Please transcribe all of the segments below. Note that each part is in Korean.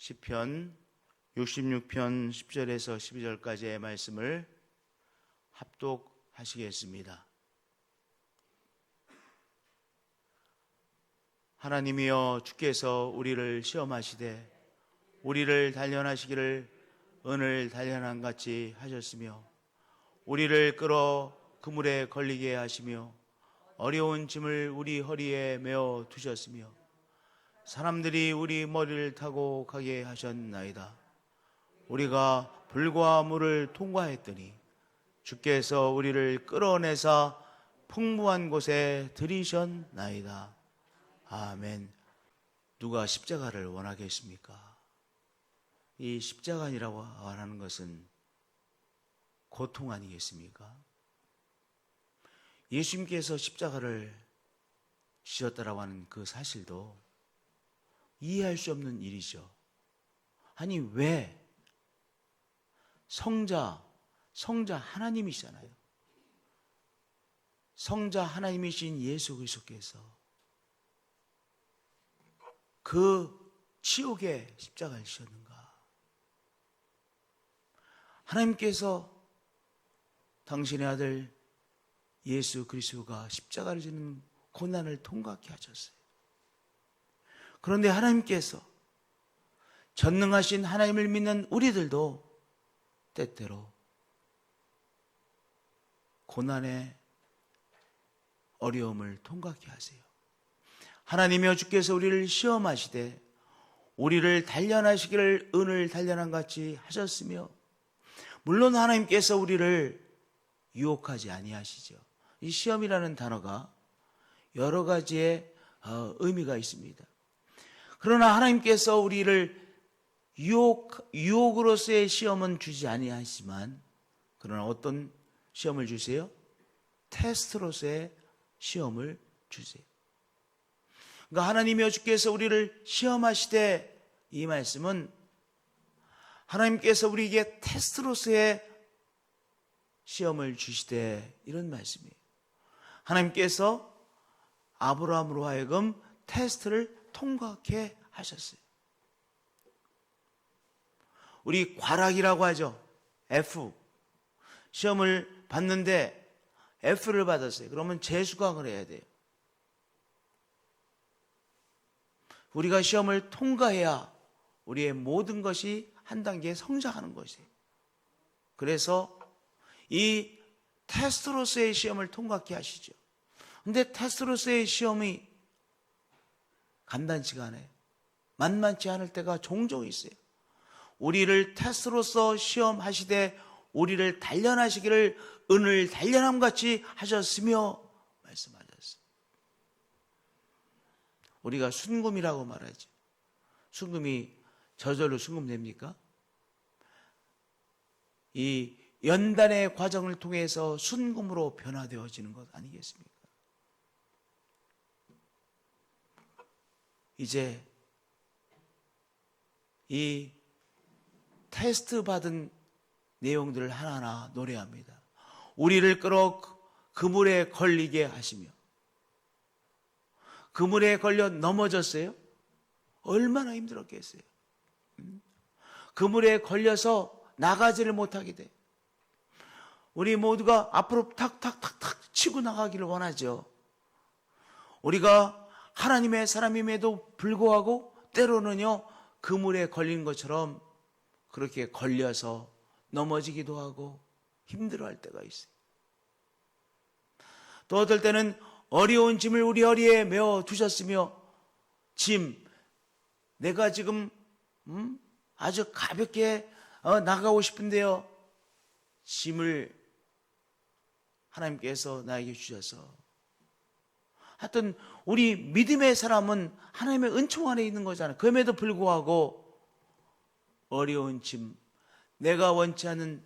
시편 66편 10절에서 12절까지의 말씀을 합독하시겠습니다. 하나님이여, 주께서 우리를 시험하시되 우리를 단련하시기를 은을 단련한 같이 하셨으며, 우리를 끌어 그물에 걸리게 하시며 어려운 짐을 우리 허리에 메어 두셨으며, 사람들이 우리 머리를 타고 가게 하셨나이다. 우리가 불과 물을 통과했더니 주께서 우리를 끌어내사 풍부한 곳에 들이셨나이다. 아멘. 누가 십자가를 원하겠습니까? 이 십자가니라고 말하는 것은 고통 아니겠습니까? 예수님께서 십자가를 지셨다라고 하는 그 사실도 이해할 수 없는 일이죠. 아니, 왜? 성자 하나님이시잖아요. 성자 하나님이신 예수 그리스도께서 그 지옥의 십자가를 지셨는가? 하나님께서 당신의 아들 예수 그리스도가 십자가를 지는 고난을 통과케 하셨어요. 그런데 하나님께서, 전능하신 하나님을 믿는 우리들도 때때로 고난의 어려움을 통과케 하세요. 하나님이여, 주께서 우리를 시험하시되 우리를 단련하시기를 은을 단련한 같이 하셨으며, 물론 하나님께서 우리를 유혹하지 아니하시죠. 이 시험이라는 단어가 여러 가지의 의미가 있습니다. 그러나 하나님께서 우리를 유혹으로서의 시험은 주지 아니하시지만, 그러나 어떤 시험을 주세요? 테스트로서의 시험을 주세요. 그러니까 하나님이여, 주께서 우리를 시험하시되, 이 말씀은 하나님께서 우리에게 테스트로서의 시험을 주시되, 이런 말씀이에요. 하나님께서 아브라함으로 하여금 테스트를 통과케 하셨어요. 우리 과락이라고 하죠. F. 시험을 봤는데 F를 받았어요. 그러면 재수강을 해야 돼요. 우리가 시험을 통과해야 우리의 모든 것이 한 단계 성장하는 것이에요. 그래서 이 테스트로서의 시험을 통과케 하시죠. 근데 테스트로서의 시험이 간단치가 않아요. 만만치 않을 때가 종종 있어요. 우리를 테스트로서 시험하시되 우리를 단련하시기를 은을 단련함 같이 하셨으며 말씀하셨어요. 우리가 순금이라고 말하죠. 순금이 저절로 순금됩니까? 이 연단의 과정을 통해서 순금으로 변화되어지는 것 아니겠습니까? 이제 이 테스트 받은 내용들을 하나하나 노래합니다. 우리를 끌어 그물에 걸리게 하시며, 그물에 걸려 넘어졌어요? 얼마나 힘들었겠어요? 그물에 걸려서 나가지를 못하게 돼. 우리 모두가 앞으로 탁탁탁탁 치고 나가기를 원하죠. 우리가 하나님의 사람임에도 불구하고 때로는요, 그물에 걸린 것처럼 그렇게 걸려서 넘어지기도 하고 힘들어할 때가 있어요. 또 어떨 때는 어려운 짐을 우리 허리에 메어 두셨으며, 짐, 내가 지금 아주 가볍게 나가고 싶은데요, 짐을 하나님께서 나에게 주셔서, 하여튼 우리 믿음의 사람은 하나님의 은총 안에 있는 거잖아요. 그럼에도 불구하고 어려운 짐, 내가 원치 않는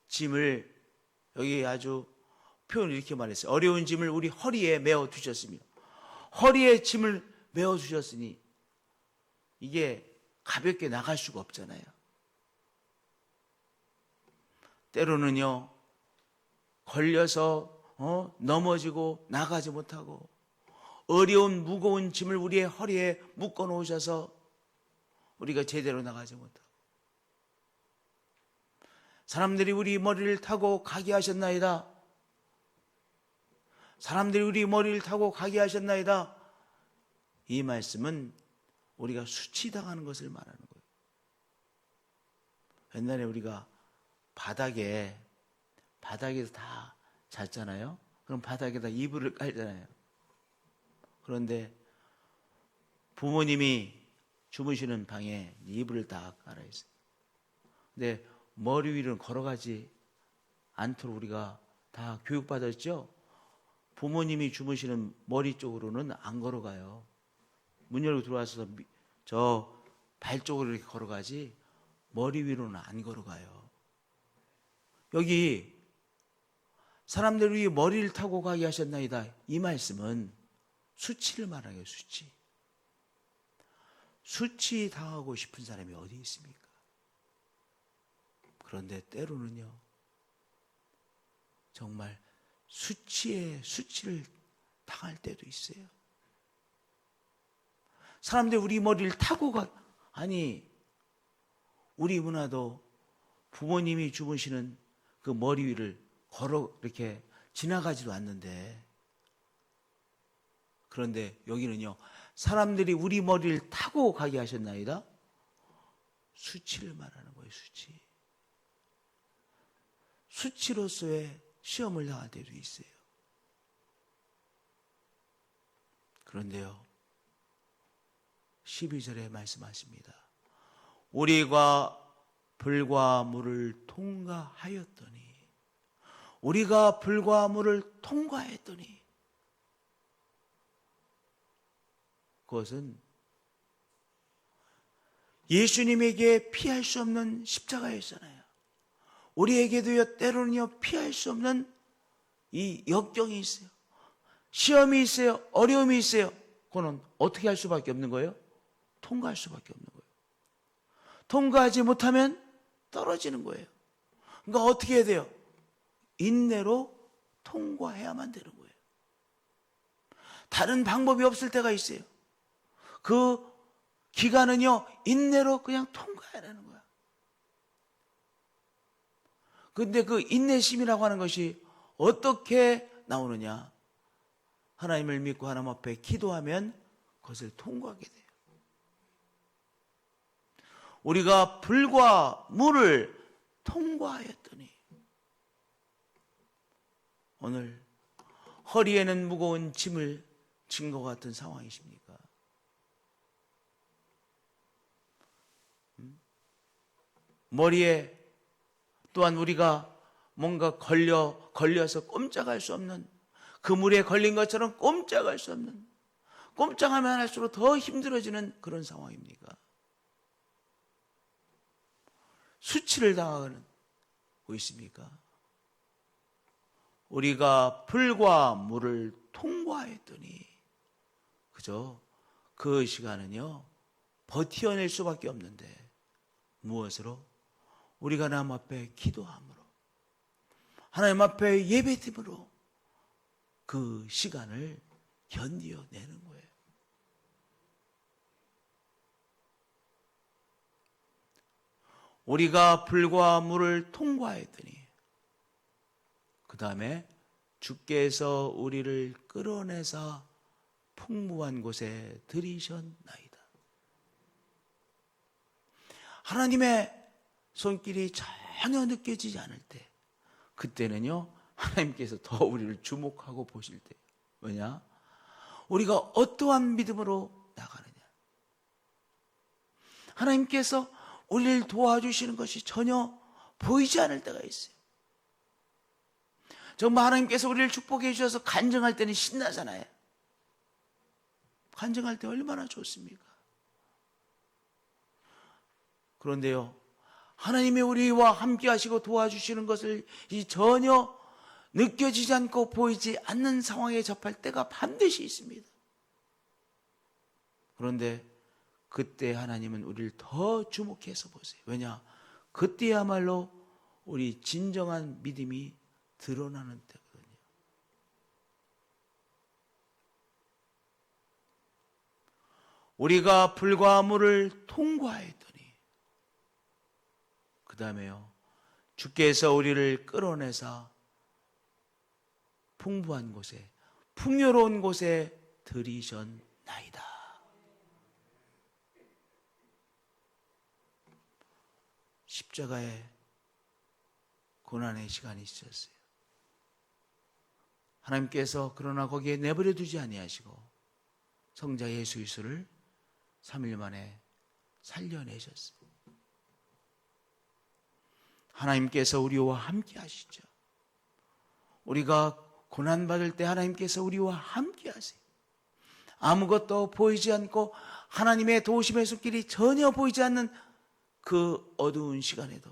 짐을, 여기 아주 표현을 이렇게 말했어요. 어려운 짐을 우리 허리에 메어 두셨으며, 허리에 짐을 메어 두셨으니 이게 가볍게 나갈 수가 없잖아요. 때로는요, 걸려서 넘어지고 나가지 못하고 어려운 무거운 짐을 우리의 허리에 묶어 놓으셔서 우리가 제대로 나가지 못하고, 사람들이 우리 머리를 타고 가게 하셨나이다. 사람들이 우리 머리를 타고 가게 하셨나이다. 이 말씀은 우리가 수치당하는 것을 말하는 거예요. 옛날에 우리가 바닥에서 다 잤잖아요. 그럼 바닥에다 이불을 깔잖아요. 그런데 부모님이 주무시는 방에 이불을 딱 깔아 있어요. 근데 머리 위로 걸어가지 않도록 우리가 다 교육받았죠. 부모님이 주무시는 머리 쪽으로는 안 걸어가요. 문 열고 들어와서 저 발 쪽으로 이렇게 걸어가지 머리 위로는 안 걸어가요. 여기 사람들 위에 머리를 타고 가게 하셨나이다. 이 말씀은 수치를 말하는 거예요. 수치 당하고 싶은 사람이 어디 있습니까? 그런데 때로는요, 정말 수치를 당할 때도 있어요. 사람들이 우리 머리를 타고 아니, 우리 문화도 부모님이 주무시는 그 머리 위를 이렇게 지나가지도 않는데, 그런데 여기는요, 사람들이 우리 머리를 타고 가게 하셨나이다. 수치를 말하는 거예요. 수치로서의 시험을 당할 때도 있어요. 그런데요, 12절에 말씀하십니다. 우리가 불과 물을 통과하였더니, 우리가 불과 물을 통과했더니, 그것은 예수님에게 피할 수 없는 십자가였잖아요. 우리에게도요, 때로는요, 피할 수 없는 이 역경이 있어요. 시험이 있어요. 어려움이 있어요. 그거는 어떻게 할 수밖에 없는 거예요? 통과할 수밖에 없는 거예요. 통과하지 못하면 떨어지는 거예요. 그러니까 어떻게 해야 돼요? 인내로 통과해야만 되는 거예요. 다른 방법이 없을 때가 있어요. 그 기간은요, 인내로 그냥 통과해야 되는 거야. 근데 그 인내심이라고 하는 것이 어떻게 나오느냐? 하나님을 믿고 하나님 앞에 기도하면 그것을 통과하게 돼요. 우리가 불과 물을 통과하였더니, 오늘 허리에는 무거운 짐을 진 것 같은 상황이십니까? 머리에 또한 우리가 뭔가 걸려서 꼼짝할 수 없는, 그 물에 걸린 것처럼 꼼짝할 수 없는, 꼼짝하면 할수록 더 힘들어지는 그런 상황입니까? 수치를 당하고 있습니까? 우리가 불과 물을 통과했더니, 그저 그 시간은요, 버텨낼 수밖에 없는데, 무엇으로? 우리가 하나님 앞에 기도함으로, 하나님 앞에 예배드림으로 그 시간을 견디어내는 거예요. 우리가 불과 물을 통과했더니, 그 다음에 주께서 우리를 끌어내사 풍부한 곳에 들이셨나이다. 하나님의 손길이 전혀 느껴지지 않을 때, 그때는요, 하나님께서 더 우리를 주목하고 보실 때. 왜냐? 우리가 어떠한 믿음으로 나가느냐. 하나님께서 우리를 도와주시는 것이 전혀 보이지 않을 때가 있어요. 정말 하나님께서 우리를 축복해 주셔서 간증할 때는 신나잖아요. 간증할 때 얼마나 좋습니까? 그런데요, 하나님이 우리와 함께 하시고 도와주시는 것을 전혀 느껴지지 않고 보이지 않는 상황에 접할 때가 반드시 있습니다. 그런데 그때 하나님은 우리를 더 주목해서 보세요. 왜냐? 그때야말로 우리 진정한 믿음이 드러나는 때거든요. 우리가 불과 물을 통과했더니 그 다음에요, 주께서 우리를 끌어내사 풍부한 곳에, 풍요로운 곳에 들이셨나이다. 십자가의 고난의 시간이 있었어요. 하나님께서 그러나 거기에 내버려 두지 아니하시고 성자 예수 그리스도를 3일 만에 살려내셨어요. 하나님께서 우리와 함께 하시죠. 우리가 고난받을 때 하나님께서 우리와 함께 하세요. 아무것도 보이지 않고 하나님의 도우심의 손길이 전혀 보이지 않는 그 어두운 시간에도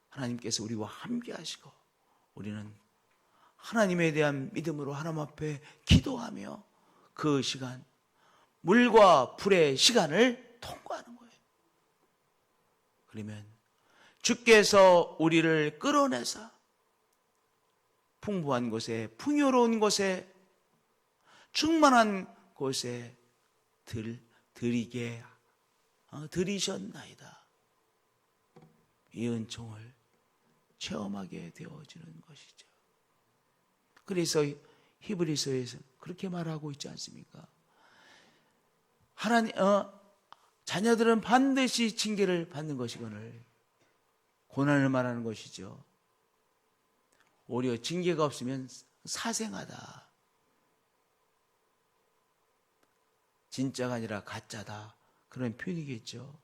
하나님께서 우리와 함께 하시고 우리는 하나님에 대한 믿음으로 하나님 앞에 기도하며 그 시간, 물과 불의 시간을 통과하는 거예요. 그러면 주께서 우리를 끌어내사 풍부한 곳에, 풍요로운 곳에, 충만한 곳에 들이셨나이다. 이 은총을 체험하게 되어지는 것이죠. 그래서 히브리서에서 그렇게 말하고 있지 않습니까? 자녀들은 반드시 징계를 받는 것이거늘 고난을 말하는 것이죠. 오히려 징계가 없으면 사생하다, 진짜가 아니라 가짜다, 그런 표현이겠죠.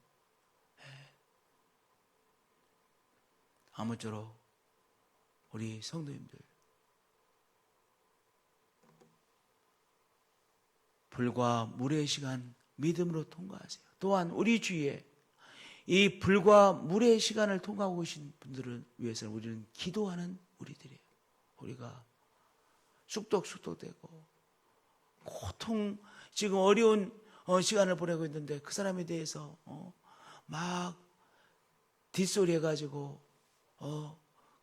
아무쪼록 우리 성도님들, 불과 물의 시간 믿음으로 통과하세요. 또한 우리 주위에 이 불과 물의 시간을 통과하고 계신 분들을 위해서는 우리는 기도하는 우리들이에요. 우리가 쑥덕쑥덕되고 고통, 지금 어려운 시간을 보내고 있는데 그 사람에 대해서 막 뒷소리 해가지고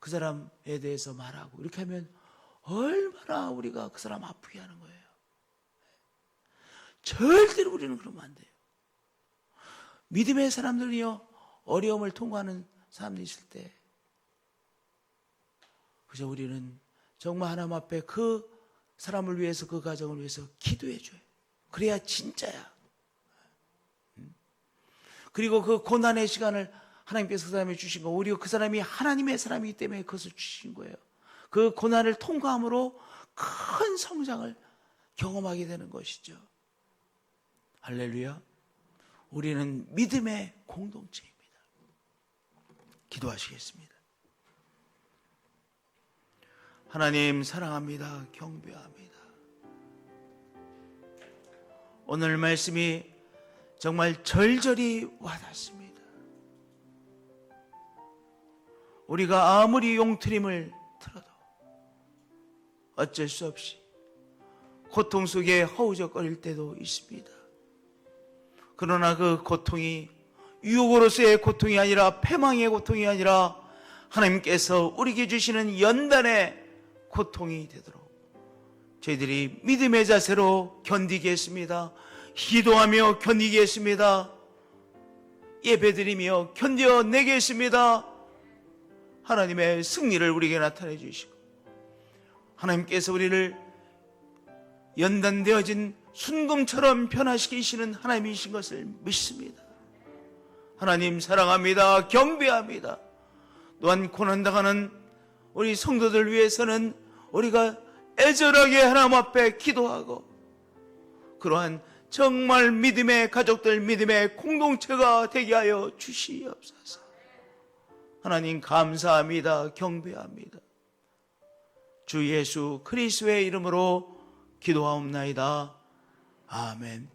그 사람에 대해서 말하고 이렇게 하면 얼마나 우리가 그 사람 아프게 하는 거예요. 절대로 우리는 그러면 안 돼요. 믿음의 사람들이요, 어려움을 통과하는 사람들이 있을 때 그래서 우리는 정말 하나님 앞에 그 사람을 위해서, 그 가정을 위해서 기도해 줘요. 그래야 진짜야. 그리고 그 고난의 시간을 하나님께서 그 사람에 주신 거, 오히려 그 사람이 하나님의 사람이기 때문에 그것을 주신 거예요. 그 고난을 통과함으로 큰 성장을 경험하게 되는 것이죠. 할렐루야. 우리는 믿음의 공동체입니다. 기도하시겠습니다. 하나님 사랑합니다. 경배합니다. 오늘 말씀이 정말 절절히 와닿습니다. 우리가 아무리 용트림을 틀어도 어쩔 수 없이 고통 속에 허우적거릴 때도 있습니다. 그러나 그 고통이 유혹으로서의 고통이 아니라 패망의 고통이 아니라 하나님께서 우리에게 주시는 연단의 고통이 되도록 저희들이 믿음의 자세로 견디겠습니다. 기도하며 견디겠습니다. 예배드리며 견뎌내겠습니다. 하나님의 승리를 우리에게 나타내 주시고 하나님께서 우리를 연단되어진 순금처럼 변화시키시는 하나님이신 것을 믿습니다. 하나님 사랑합니다. 경배합니다. 또한 고난당하는 우리 성도들 위해서는 우리가 애절하게 하나님 앞에 기도하고 그러한 정말 믿음의 가족들, 믿음의 공동체가 되게 하여 주시옵소서. 하나님 감사합니다. 경배합니다. 주 예수 그리스도의 이름으로 기도하옵나이다. 아멘.